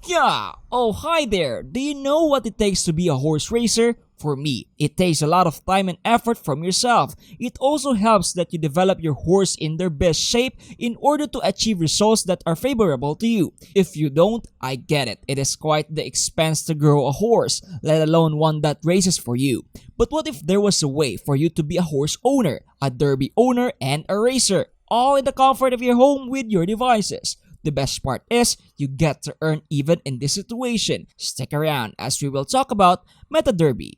Yeah! Oh, hi there! Do you know what it takes to be a horse racer? For me, it takes a lot of time and effort from yourself. It also helps that you develop your horse in their best shape in order to achieve results that are favorable to you. If you don't, I get it. It is quite the expense to grow a horse, let alone one that races for you. But what if there was a way for you to be a horse owner, a derby owner, and a racer, all in the comfort of your home with your devices? The best part is, you get to earn even in this situation. Stick around as we will talk about MetaDerby.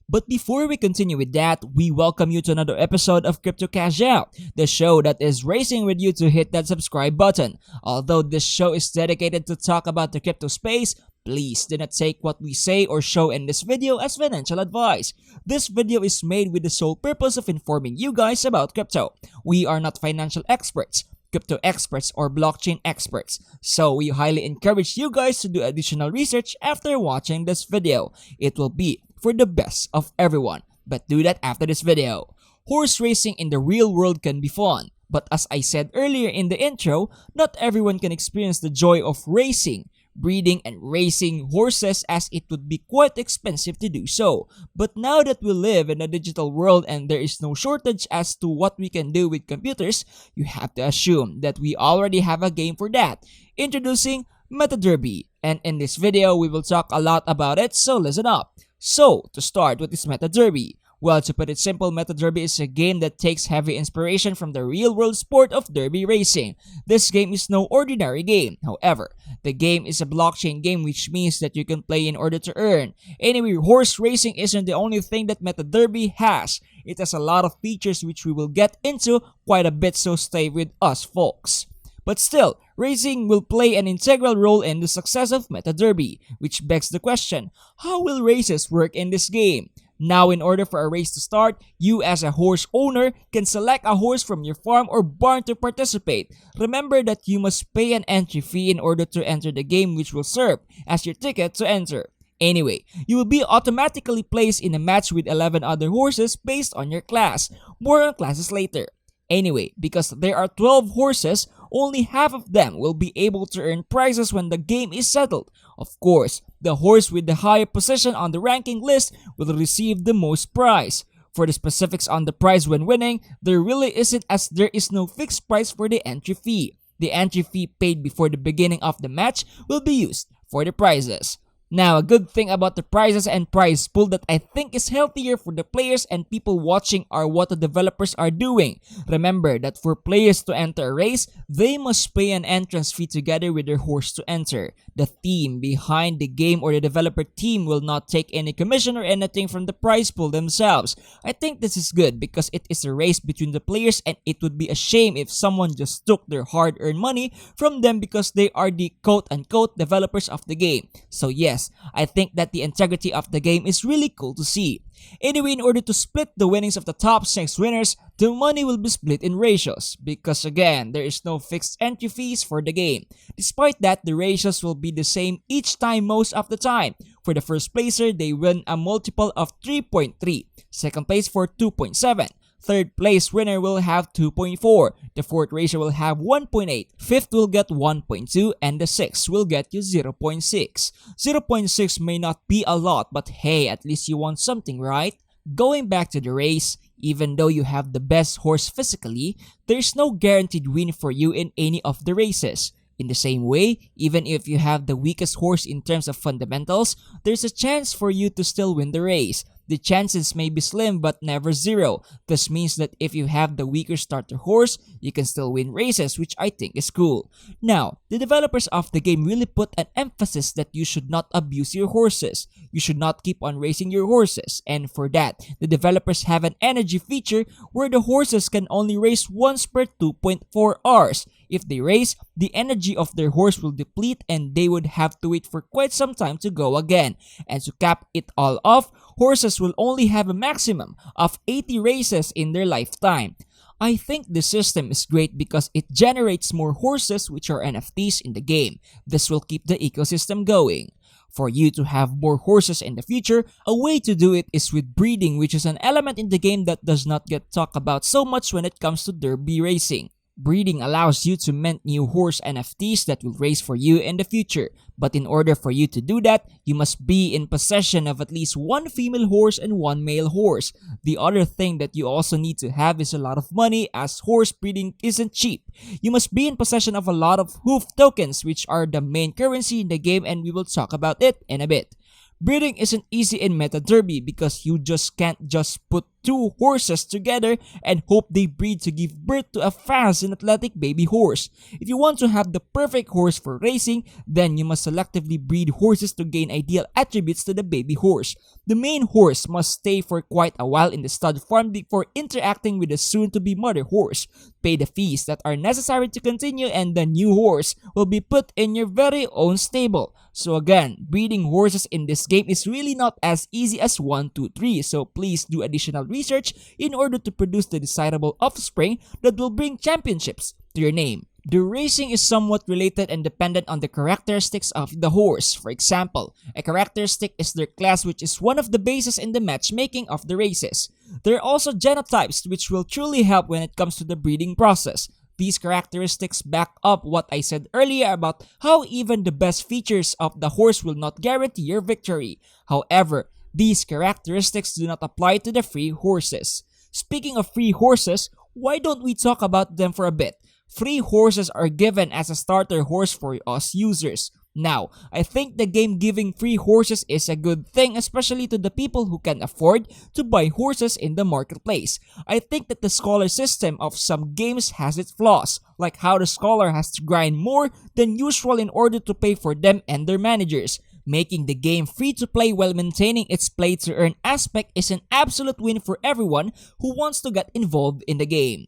But before we continue with that, we welcome you to another episode of Crypto Cash Out, the show that is racing with you to hit that subscribe button. Although this show is dedicated to talk about the crypto space, please do not take what we say or show in this video as financial advice. This video is made with the sole purpose of informing you guys about crypto. We are not financial experts, crypto experts, or blockchain experts. So we highly encourage you guys to do additional research after watching this video. It will be for the best of everyone, but do that after this video. Horse racing in the real world can be fun, but as I said earlier in the intro, not everyone can experience the joy of racing, breeding, and racing horses, as it would be quite expensive to do so. But now that we live in a digital world and there is no shortage as to what we can do with computers, you have to assume that we already have a game for that. Introducing MetaDerby, and in this video we will talk a lot about it, so listen up. So, to start, what is MetaDerby? Well, to put it simple, MetaDerby is a game that takes heavy inspiration from the real-world sport of derby racing. This game is no ordinary game. However, the game is a blockchain game, which means that you can play in order to earn. Anyway, horse racing isn't the only thing that MetaDerby has. It has a lot of features which we will get into quite a bit, so stay with us, folks. But still, racing will play an integral role in the success of MetaDerby, which begs the question, how will races work in this game? Now, in order for a race to start, you as a horse owner can select a horse from your farm or barn to participate. Remember that you must pay an entry fee in order to enter the game, which will serve as your ticket to enter. Anyway, you will be automatically placed in a match with 11 other horses based on your class. More on classes later. Anyway, because there are 12 horses, only half of them will be able to earn prizes when the game is settled. Of course, the horse with the higher position on the ranking list will receive the most prize. For the specifics on the prize when winning, there really isn't, as there is no fixed price for the entry fee. The entry fee paid before the beginning of the match will be used for the prizes. Now, a good thing about the prizes and prize pool that I think is healthier for the players and people watching are what the developers are doing. Remember that for players to enter a race, they must pay an entrance fee together with their horse to enter. The team behind the game or the developer team will not take any commission or anything from the prize pool themselves. I think this is good because it is a race between the players, and it would be a shame if someone just took their hard-earned money from them because they are the quote-unquote developers of the game. So yes, I think that the integrity of the game is really cool to see. Anyway, in order to split the winnings of the top 6 winners, the money will be split in ratios, because again, there is no fixed entry fees for the game. Despite that, the ratios will be the same each time most of the time. For the first placer, they win a multiple of 3.3, second place for 2.7. Third place winner will have 2.4, the fourth racer will have 1.8, fifth will get 1.2, and the sixth will get you 0.6. 0.6 may not be a lot, but hey, at least you won something, right? Going back to the race, even though you have the best horse physically, there's no guaranteed win for you in any of the races. In the same way, even if you have the weakest horse in terms of fundamentals, there's a chance for you to still win the race. The chances may be slim but never zero. This means that if you have the weaker starter horse, you can still win races, which I think is cool. Now, the developers of the game really put an emphasis that you should not abuse your horses. You should not keep on racing your horses, and for that, the developers have an energy feature where the horses can only race once per 2.4 hours. If they race, the energy of their horse will deplete and they would have to wait for quite some time to go again. And to cap it all off, horses will only have a maximum of 80 races in their lifetime. I think this system is great because it generates more horses, which are NFTs, in the game. This will keep the ecosystem going. For you to have more horses in the future, a way to do it is with breeding, which is an element in the game that does not get talked about so much when it comes to derby racing. Breeding allows you to mint new horse NFTs that will race for you in the future. But in order for you to do that, you must be in possession of at least one female horse and one male horse. The other thing that you also need to have is a lot of money, as horse breeding isn't cheap. You must be in possession of a lot of hoof tokens, which are the main currency in the game, and we will talk about it in a bit. Breeding isn't easy in MetaDerby because you just can't just put two horses together and hope they breed to give birth to a fast and athletic baby horse. If you want to have the perfect horse for racing, then you must selectively breed horses to gain ideal attributes to the baby horse. The main horse must stay for quite a while in the stud farm before interacting with the soon-to-be mother horse. Pay the fees that are necessary to continue, and the new horse will be put in your very own stable. So again, breeding horses in this game is really not as easy as 1, 2, 3, so please do additional research in order to produce the desirable offspring that will bring championships to your name. The racing is somewhat related and dependent on the characteristics of the horse. For example, a characteristic is their class, which is one of the bases in the matchmaking of the races. There are also genotypes which will truly help when it comes to the breeding process. These characteristics back up what I said earlier about how even the best features of the horse will not guarantee your victory. However, these characteristics do not apply to the free horses. Speaking of free horses, why don't we talk about them for a bit? Free horses are given as a starter horse for us users. Now, I think the game giving free horses is a good thing, especially to the people who can afford to buy horses in the marketplace. I think that the scholar system of some games has its flaws, like how the scholar has to grind more than usual in order to pay for them and their managers. Making the game free to play while maintaining its play to earn aspect is an absolute win for everyone who wants to get involved in the game.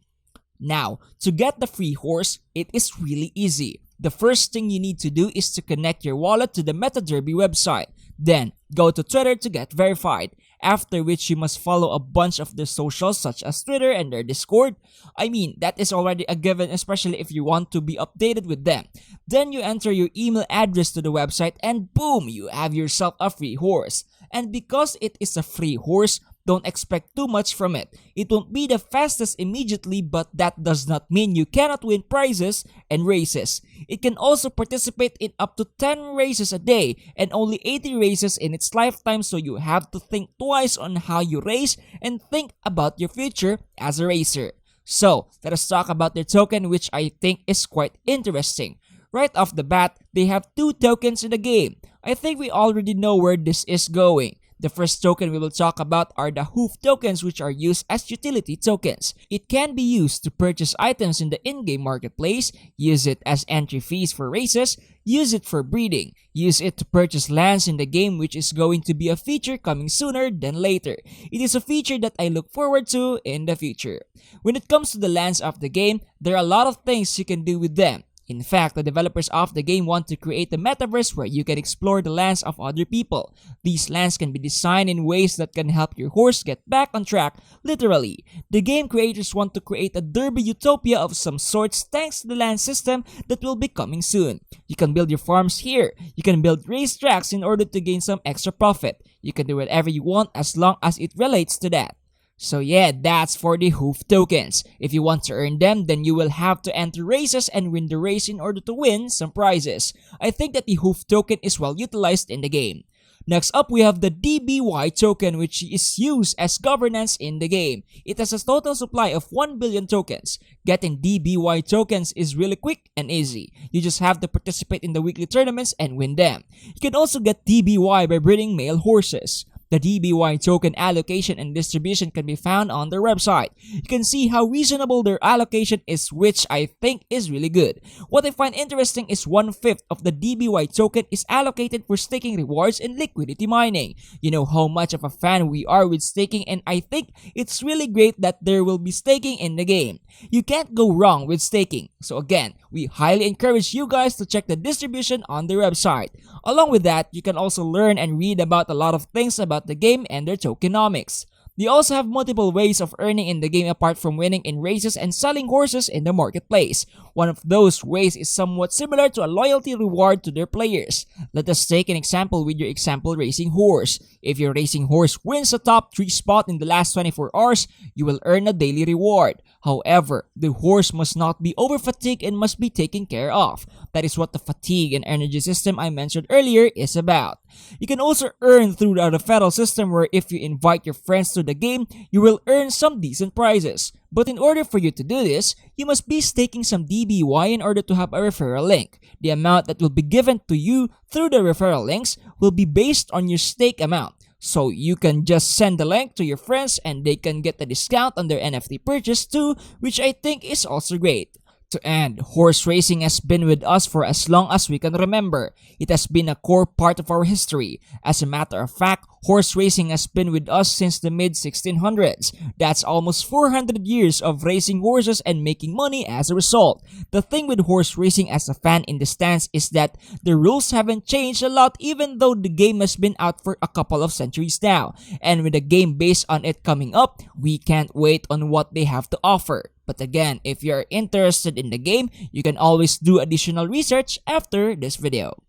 Now, to get the free horse, it is really easy. The first thing you need to do is to connect your wallet to the MetaDerby website. Then, go to Twitter to get verified. After which you must follow a bunch of their socials such as Twitter and their Discord. I mean, that is already a given, especially if you want to be updated with them. Then you enter your email address to the website and boom, you have yourself a free horse. And because it is a free horse, don't expect too much from it. It won't be the fastest immediately, but that does not mean you cannot win prizes and races. It can also participate in up to 10 races a day and only 80 races in its lifetime, so you have to think twice on how you race and think about your future as a racer. So, let us talk about their token, which I think is quite interesting. Right off the bat, they have 2 tokens in the game. I think we already know where this is going. The first token we will talk about are the hoof tokens, which are used as utility tokens. It can be used to purchase items in the in-game marketplace, use it as entry fees for races, use it for breeding, use it to purchase lands in the game, which is going to be a feature coming sooner than later. It is a feature that I look forward to in the future. When it comes to the lands of the game, there are a lot of things you can do with them. In fact, the developers of the game want to create a metaverse where you can explore the lands of other people. These lands can be designed in ways that can help your horse get back on track, literally. The game creators want to create a derby utopia of some sorts thanks to the land system that will be coming soon. You can build your farms here. You can build racetracks in order to gain some extra profit. You can do whatever you want as long as it relates to that. So yeah, that's for the hoof tokens. If you want to earn them, then you will have to enter races and win the race in order to win some prizes. I think that the hoof token is well utilized in the game. Next up, we have the DBY token, which is used as governance in the game. It has a total supply of 1 billion tokens. Getting DBY tokens is really quick and easy. You just have to participate in the weekly tournaments and win them. You can also get DBY by breeding male horses. The DBY token allocation and distribution can be found on their website. You can see how reasonable their allocation is, which I think is really good. What I find interesting is 1/5 of the DBY token is allocated for staking rewards and liquidity mining. You know how much of a fan we are with staking, and I think it's really great that there will be staking in the game. You can't go wrong with staking. So again, we highly encourage you guys to check the distribution on their website. Along with that, you can also learn and read about a lot of things about the game and their tokenomics. They also have multiple ways of earning in the game apart from winning in races and selling horses in the marketplace. One of those ways is somewhat similar to a loyalty reward to their players. Let us take an example with your example racing horse. If your racing horse wins a top 3 spot in the last 24 hours, you will earn a daily reward. However, the horse must not be over fatigued and must be taken care of. That is what the fatigue and energy system I mentioned earlier is about. You can also earn through the referral system, where if you invite your friends to the game, you will earn some decent prizes. But in order for you to do this, you must be staking some DBY in order to have a referral link. The amount that will be given to you through the referral links will be based on your stake amount. So you can just send the link to your friends and they can get a discount on their NFT purchase too, which I think is also great. To end, horse racing has been with us for as long as we can remember. It has been a core part of our history. As a matter of fact, horse racing has been with us since the mid-1600s. That's almost 400 years of racing horses and making money as a result. The thing with horse racing as a fan in the stands is that the rules haven't changed a lot, even though the game has been out for a couple of centuries now. And with a game based on it coming up, we can't wait on what they have to offer. But again, if you're interested in the game, you can always do additional research after this video.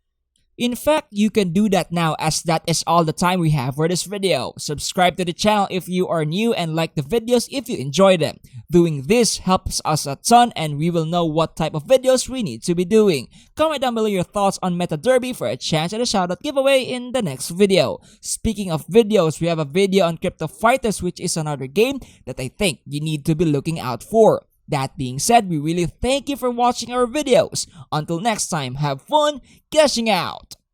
In fact, you can do that now, as that is all the time we have for this video. Subscribe to the channel if you are new and like the videos if you enjoy them. Doing this helps us a ton and we will know what type of videos we need to be doing. Comment down below your thoughts on MetaDerby for a chance at a shoutout giveaway in the next video. Speaking of videos, we have a video on Crypto Fighters, which is another game that I think you need to be looking out for. That being said, we really thank you for watching our videos. Until next time, have fun cashing out!